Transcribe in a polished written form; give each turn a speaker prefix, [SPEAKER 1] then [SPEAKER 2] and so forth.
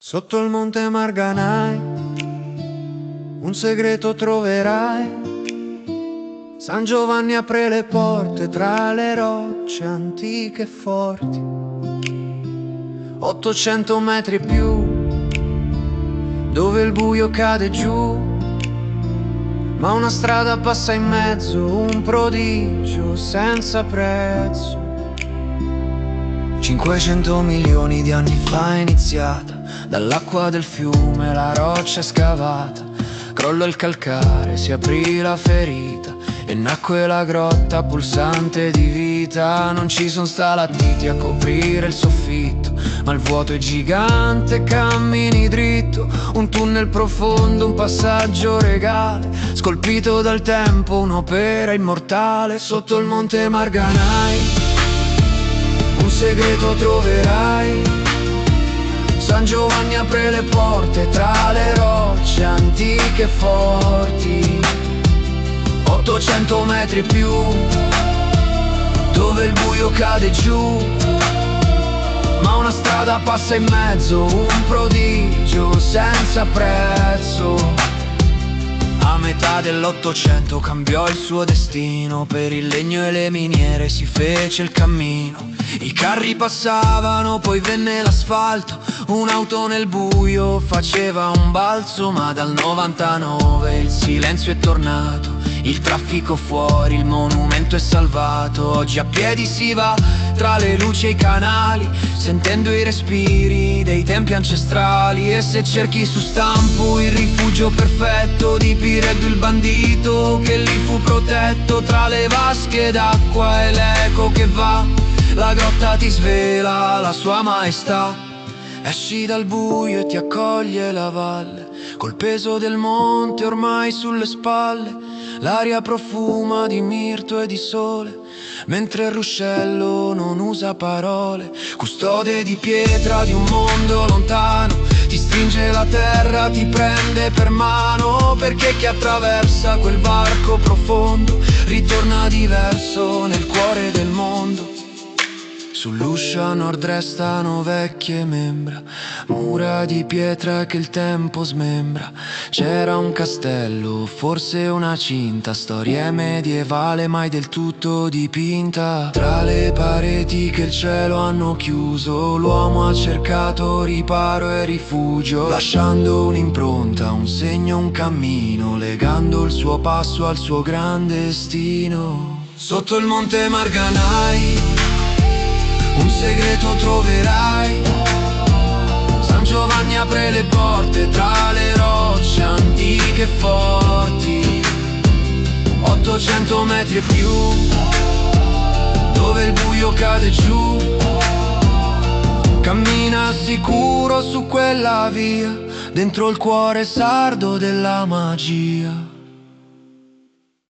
[SPEAKER 1] Sotto il monte Marganai un segreto troverai. San Giovanni apre le porte tra le rocce antiche e forti. 800 metri e più, dove il buio cade giù, ma una strada passa in mezzo, un prodigio senza prezzo. 500 milioni di anni fa è iniziata, dall'acqua del fiume la roccia è scavata. Crollò il calcare, si aprì la ferita e nacque la grotta pulsante di vita. Non ci sono stalattiti a coprire il soffitto, ma il vuoto è gigante, cammini dritto. Un tunnel profondo, un passaggio regale, scolpito dal tempo, un'opera immortale. Sotto il monte Marganai un segreto troverai. San Giovanni apre le porte tra le rocce antiche e forti. 800 metri e più, dove il buio cade giù, ma una strada passa in mezzo, un prodigio senza prezzo. A metà dell'800 cambiò il suo destino, per il legno e le miniere si fece il cammino. I carri passavano, poi venne l'asfalto, un'auto nel buio faceva un balzo. Ma dal 99 il silenzio è tornato, il traffico fuori, il monumento è salvato. Oggi a piedi si va tra le luci e i canali, sentendo i respiri dei tempi ancestrali. E se cerchi su stampo il rifugio perfetto di Pireddu il bandito, che lì fu protetto tra le vasche d'acqua e l'eco che va, la grotta ti svela la sua maestà. Esci dal buio e ti accoglie la valle, col peso del monte ormai sulle spalle. L'aria profuma di mirto e di sole, mentre il ruscello non usa parole. Custode di pietra di un mondo lontano, ti stringe la terra, ti prende per mano, perché chi attraversa quel varco profondo ritorna diverso nel cuore del mondo. Sull'uscio a nord restano vecchie membra, mura di pietra che il tempo smembra. C'era un castello, forse una cinta, storia medievale mai del tutto dipinta. Tra le pareti che il cielo hanno chiuso, l'uomo ha cercato riparo e rifugio, lasciando un'impronta, un segno, un cammino, legando il suo passo al suo grande destino. Sotto il monte Marganai un segreto troverai. San Giovanni apre le porte tra le rocce antiche e forti. 800 metri e più, dove il buio cade giù, cammina sicuro su quella via, dentro il cuore sardo della magia.